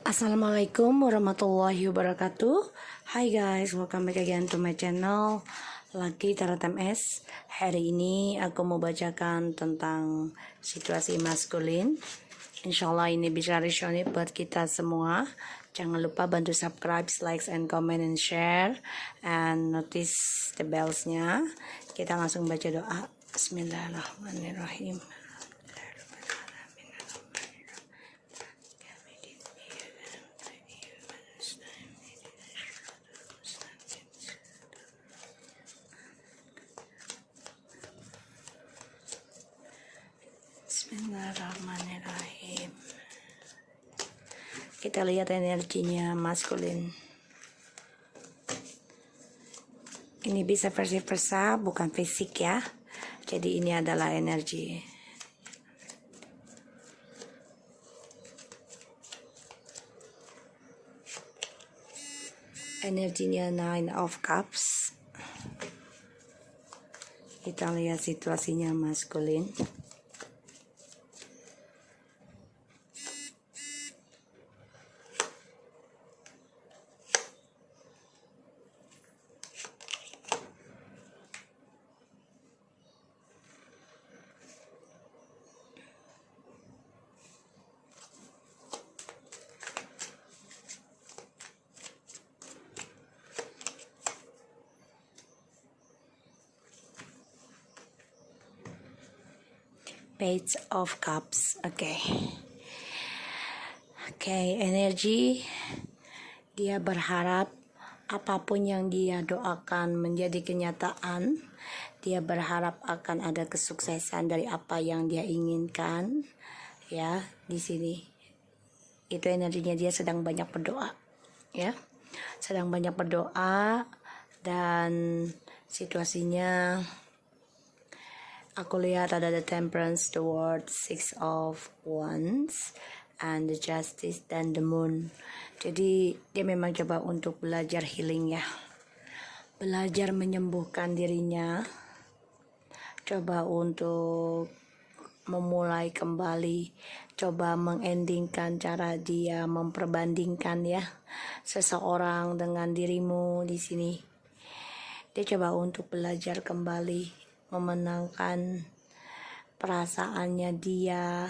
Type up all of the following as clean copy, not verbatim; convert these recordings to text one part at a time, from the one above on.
Assalamualaikum warahmatullahi wabarakatuh. Hi guys, welcome back again to my channel Lagi Tarot MS. Hari ini aku mau bacakan tentang situasi maskulin. Insyaallah ini bisa resonate buat kita semua. Jangan lupa bantu subscribe, like, and comment, and share, and notice the bells-nya. Kita langsung baca doa. Bismillahirrahmanirrahim. Bismillahirrahmanirrahim. Kita lihat energinya maskulin. Ini bisa versi versa, bukan fisik ya. Jadi ini adalah energi. Energinya Nine of Cups. Kita lihat situasinya maskulin. Page of Cups. Oke, energi dia berharap apapun yang dia doakan menjadi kenyataan. Dia berharap akan ada kesuksesan dari apa yang dia inginkan. Ya, di sini itu energinya, dia sedang banyak berdoa. Ya, sedang banyak berdoa, dan situasinya aku lihat ada the Temperance, the World, Six of Wands, and the Justice, dan the Moon. Jadi dia memang coba untuk belajar healing ya, belajar menyembuhkan dirinya, coba untuk memulai kembali, coba mengendingkan cara dia memperbandingkan ya seseorang dengan dirimu di sini. Dia coba untuk belajar kembali memenangkan perasaannya dia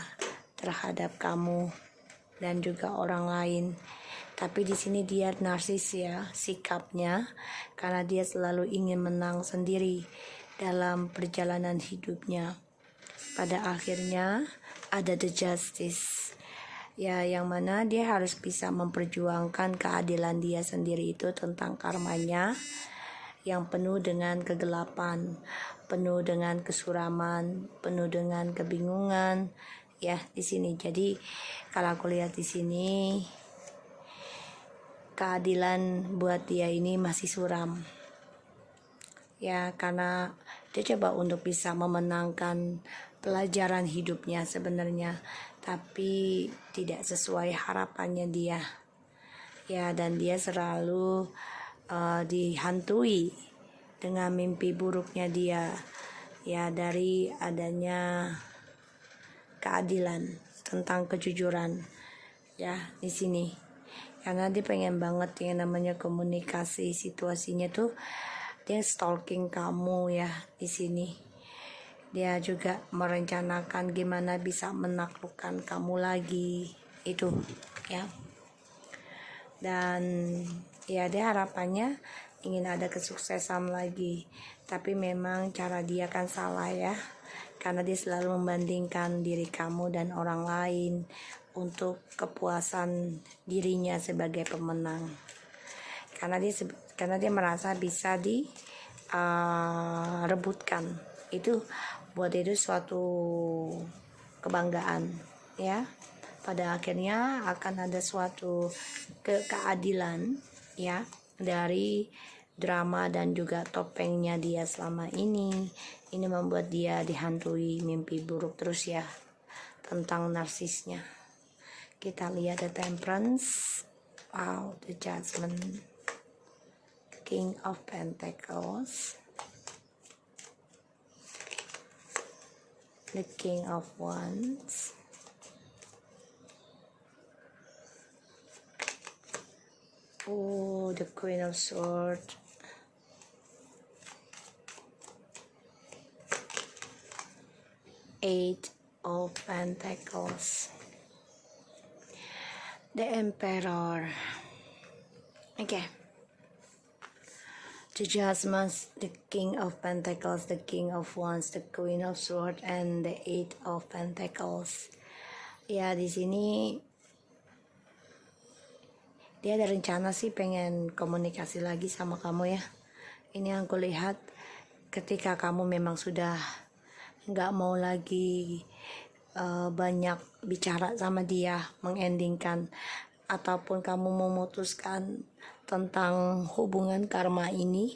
terhadap kamu dan juga orang lain. Tapi di sini dia narsis ya sikapnya, karena dia selalu ingin menang sendiri dalam perjalanan hidupnya. Pada akhirnya ada the Justice ya, yang mana dia harus bisa memperjuangkan keadilan dia sendiri itu tentang karmanya yang penuh dengan kegelapan, penuh dengan kesuraman, penuh dengan kebingungan ya di sini. Jadi kalau aku lihat di sini, keadilan buat dia ini masih suram ya, karena dia coba untuk bisa memenangkan pelajaran hidupnya sebenarnya, tapi tidak sesuai harapannya dia ya, dan dia selalu dihantui dengan mimpi buruknya dia ya, dari adanya keadilan tentang kejujuran ya di sini, karena dia pengen banget yang namanya komunikasi. Situasinya tuh dia stalking kamu ya di sini. Dia juga merencanakan gimana bisa menaklukkan kamu lagi itu ya, dan ya dia harapannya ingin ada kesuksesan lagi, tapi memang cara dia kan salah ya, karena dia selalu membandingkan diri kamu dan orang lain untuk kepuasan dirinya sebagai pemenang, karena dia merasa bisa direbutkan. Itu buat itu suatu kebanggaan ya. Pada akhirnya akan ada suatu keadilan ya dari drama dan juga topengnya dia selama ini. Ini membuat dia dihantui mimpi buruk terus ya tentang narsisnya. Kita lihat the Temperance, wow, the Judgment, King of Pentacles, the King of Wands, Oh, the Queen of Swords. Eight of Pentacles. The Emperor. Okay. The Judgment, the King of Pentacles, the King of Wands, the Queen of Swords, and the Eight of Pentacles. Ya, di sini dia ada rencana sih pengen komunikasi lagi sama kamu ya. Ini yang aku lihat ketika kamu memang sudah nggak mau lagi banyak bicara sama dia, mengendingkan ataupun kamu memutuskan tentang hubungan karma ini,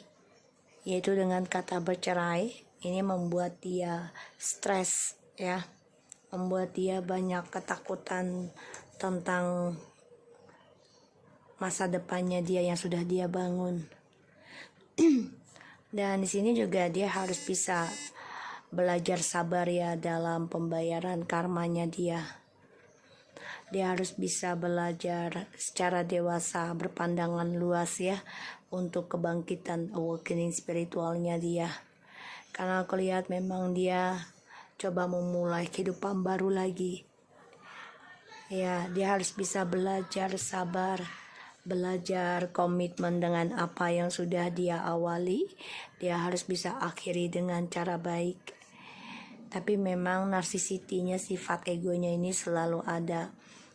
yaitu dengan kata bercerai. Ini membuat dia stres ya, membuat dia banyak ketakutan tentang masa depannya dia yang sudah dia bangun. Dan di sini juga dia harus bisa belajar sabar ya dalam pembayaran karmanya dia. Dia harus bisa belajar secara dewasa, berpandangan luas ya, untuk kebangkitan awakening spiritualnya dia. Karena aku lihat memang dia coba memulai kehidupan baru lagi. Ya, dia harus bisa belajar sabar, belajar komitmen dengan apa yang sudah dia awali. Dia harus bisa akhiri dengan cara baik. Tapi memang narsisitinya, sifat egonya ini selalu ada.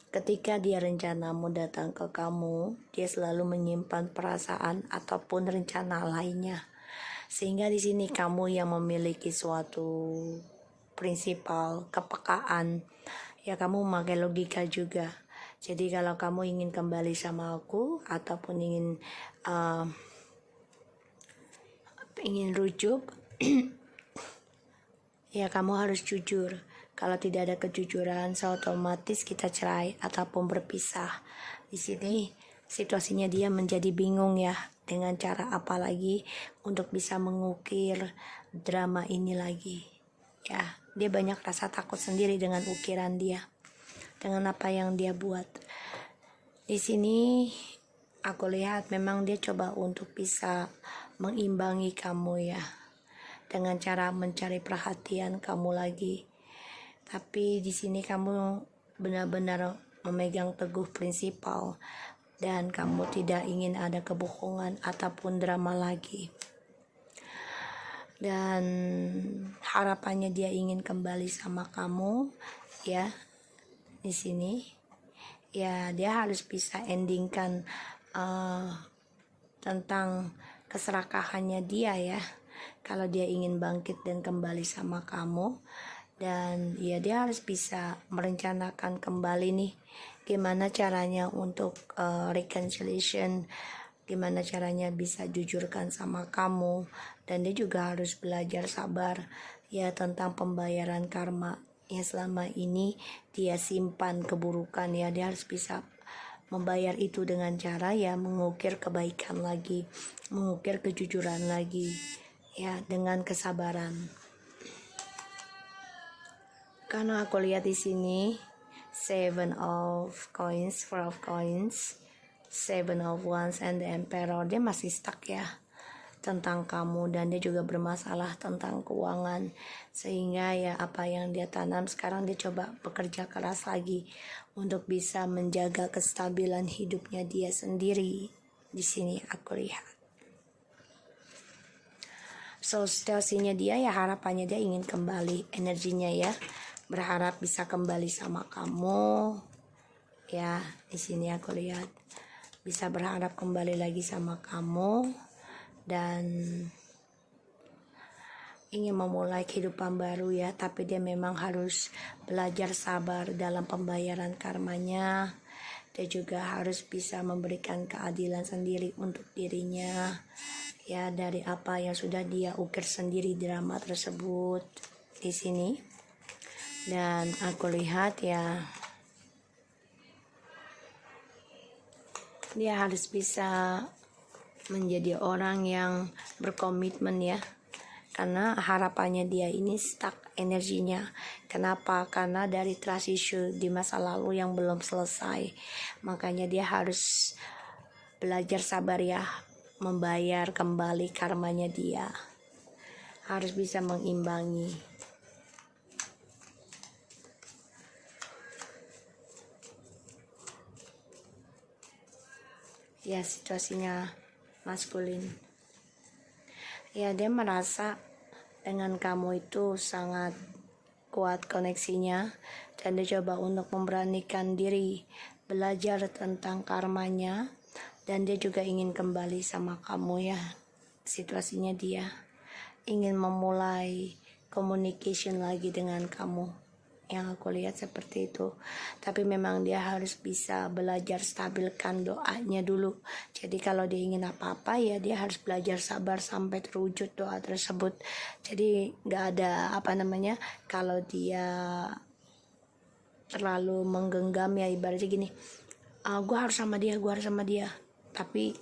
Ketika dia rencana mau datang ke kamu, dia selalu menyimpan perasaan ataupun rencana lainnya. Sehingga di sini kamu yang memiliki suatu prinsipal, kepekaan, ya kamu memakai logika juga. Jadi kalau kamu ingin kembali sama aku ataupun ingin rujuk, ya kamu harus jujur. Kalau tidak ada kejujuran, otomatis kita cerai ataupun berpisah. Di sini situasinya dia menjadi bingung ya, dengan cara apa lagi untuk bisa mengukir drama ini lagi. Ya, dia banyak rasa takut sendiri dengan ukiran dia, dengan apa yang dia buat. Di sini aku lihat memang dia coba untuk bisa mengimbangi kamu ya, dengan cara mencari perhatian kamu lagi. Tapi di sini kamu benar-benar memegang teguh prinsipal dan kamu tidak ingin ada kebohongan ataupun drama lagi. Dan harapannya dia ingin kembali sama kamu ya. Di sini ya dia harus bisa endingkan tentang keserakahannya dia ya. Kalau dia ingin bangkit dan kembali sama kamu, dan ya dia harus bisa merencanakan kembali nih gimana caranya untuk reconciliation, gimana caranya bisa jujurkan sama kamu. Dan dia juga harus belajar sabar ya tentang pembayaran karma yang selama ini dia simpan keburukan ya. Dia harus bisa membayar itu dengan cara ya mengukir kebaikan lagi, mengukir kejujuran lagi ya, dengan kesabaran. Karena aku lihat di sini Seven of Coins, Four of Coins, Seven of Wands, and the Emperor. Dia masih stuck ya tentang kamu, dan dia juga bermasalah tentang keuangan. Sehingga ya apa yang dia tanam sekarang dia coba bekerja keras lagi untuk bisa menjaga kestabilan hidupnya dia sendiri. Di sini aku lihat. So situasinya dia ya, harapannya dia ingin kembali, energinya ya berharap bisa kembali sama kamu ya. Di sini aku lihat bisa berharap kembali lagi sama kamu dan ingin memulai kehidupan baru ya. Tapi dia memang harus belajar sabar dalam pembayaran karmanya. Dia juga harus bisa memberikan keadilan sendiri untuk dirinya ya, dari apa yang sudah dia ukir sendiri drama tersebut di sini. Dan aku lihat ya dia harus bisa menjadi orang yang berkomitmen ya, karena harapannya dia ini stuck energinya. Kenapa? Karena dari trust issue di masa lalu yang belum selesai, makanya dia harus belajar sabar ya, membayar kembali karmanya dia, harus bisa mengimbangi. Ya, situasinya maskulin. Ya, dia merasa dengan kamu itu sangat kuat koneksinya, dan dia coba untuk memberanikan diri belajar tentang karmanya, dan dia juga ingin kembali sama kamu ya. Situasinya dia ingin memulai communication lagi dengan kamu, yang aku lihat seperti itu. Tapi memang dia harus bisa belajar stabilkan doanya dulu. Jadi kalau dia ingin apa-apa ya dia harus belajar sabar sampai terwujud doa tersebut. Jadi gak ada kalau dia terlalu menggenggam ya, ibaratnya gini, gue harus sama dia, tapi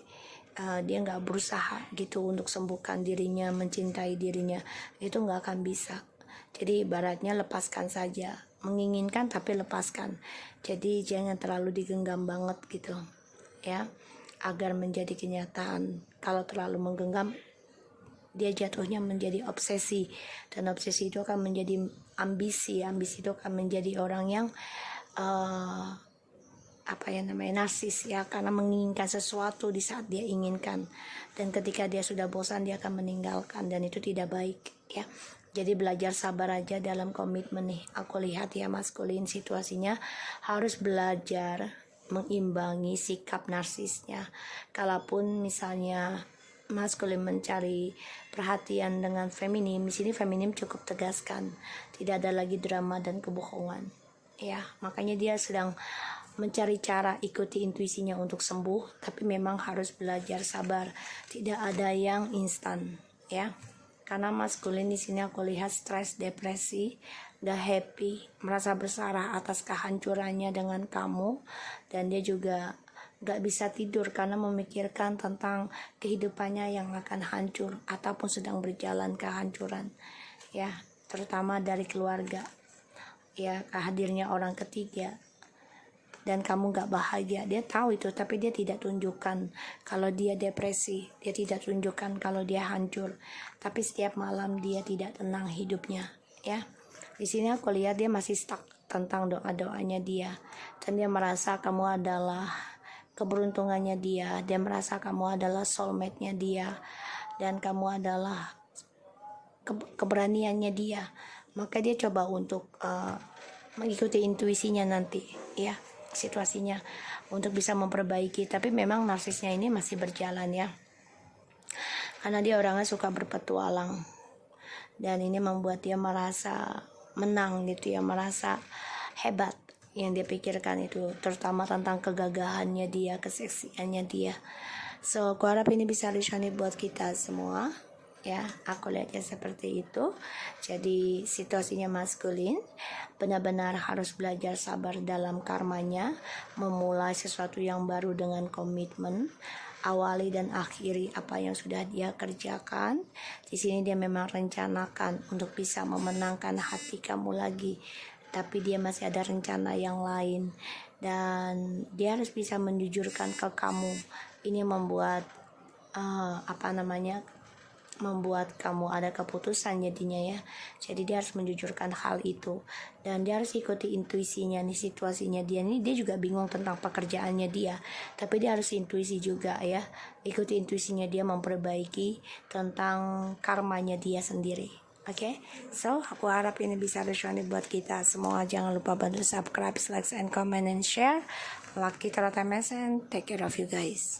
dia nggak berusaha gitu untuk sembuhkan dirinya, mencintai dirinya, itu nggak akan bisa. Jadi ibaratnya lepaskan saja, menginginkan tapi lepaskan. Jadi jangan terlalu digenggam banget gitu ya, agar menjadi kenyataan. Kalau terlalu menggenggam, dia jatuhnya menjadi obsesi, dan obsesi itu akan menjadi ambisi itu akan menjadi orang yang narsis ya, karena menginginkan sesuatu di saat dia inginkan, dan ketika dia sudah bosan dia akan meninggalkan, dan itu tidak baik ya. Jadi belajar sabar aja dalam komitmen nih, aku lihat ya maskulin situasinya harus belajar mengimbangi sikap narsisnya. Kalaupun misalnya maskulin mencari perhatian dengan feminim, di sini feminim cukup tegaskan, tidak ada lagi drama dan kebohongan ya. Makanya dia sedang mencari cara ikuti intuisinya untuk sembuh, tapi memang harus belajar sabar, tidak ada yang instan ya. Karena maskulin di sini aku lihat stres, depresi, gak happy, merasa bersalah atas kehancurannya dengan kamu, dan dia juga gak bisa tidur karena memikirkan tentang kehidupannya yang akan hancur ataupun sedang berjalan kehancuran ya, terutama dari keluarga ya, hadirnya orang ketiga, dan kamu gak bahagia. Dia tahu itu, tapi dia tidak tunjukkan kalau dia depresi, dia tidak tunjukkan kalau dia hancur, tapi setiap malam dia tidak tenang hidupnya ya. Di sini aku lihat dia masih stuck tentang doa-doanya dia, dan dia merasa kamu adalah keberuntungannya dia merasa kamu adalah soulmate-nya dia, dan kamu adalah keberaniannya dia. Maka dia coba untuk mengikuti intuisinya nanti ya, situasinya untuk bisa memperbaiki. Tapi memang narsisnya ini masih berjalan ya, karena dia orangnya suka berpetualang, dan ini membuat dia merasa menang gitu ya, merasa hebat. Yang dia pikirkan itu terutama tentang kegagahannya dia, keseksiannya dia. So aku harap ini bisa resonate buat kita semua ya, aku lihatnya seperti itu. Jadi situasinya maskulin benar-benar harus belajar sabar dalam karmanya, memulai sesuatu yang baru dengan komitmen, awali dan akhiri apa yang sudah dia kerjakan. Di sini dia memang rencanakan untuk bisa memenangkan hati kamu lagi, tapi dia masih ada rencana yang lain, dan dia harus bisa menjujurkan ke kamu. Ini membuat membuat kamu ada keputusan jadinya ya. Jadi dia harus menjujurkan hal itu, dan dia harus ikuti intuisinya nih. Situasinya dia juga bingung tentang pekerjaannya dia, tapi dia harus intuisi juga ya, ikuti intuisinya dia memperbaiki tentang karmanya dia sendiri. Oke, so aku harap ini bisa resonate buat kita semua. Jangan lupa bantu subscribe, like, and comment, and share. Lucky Tarot MSN, take care of you guys.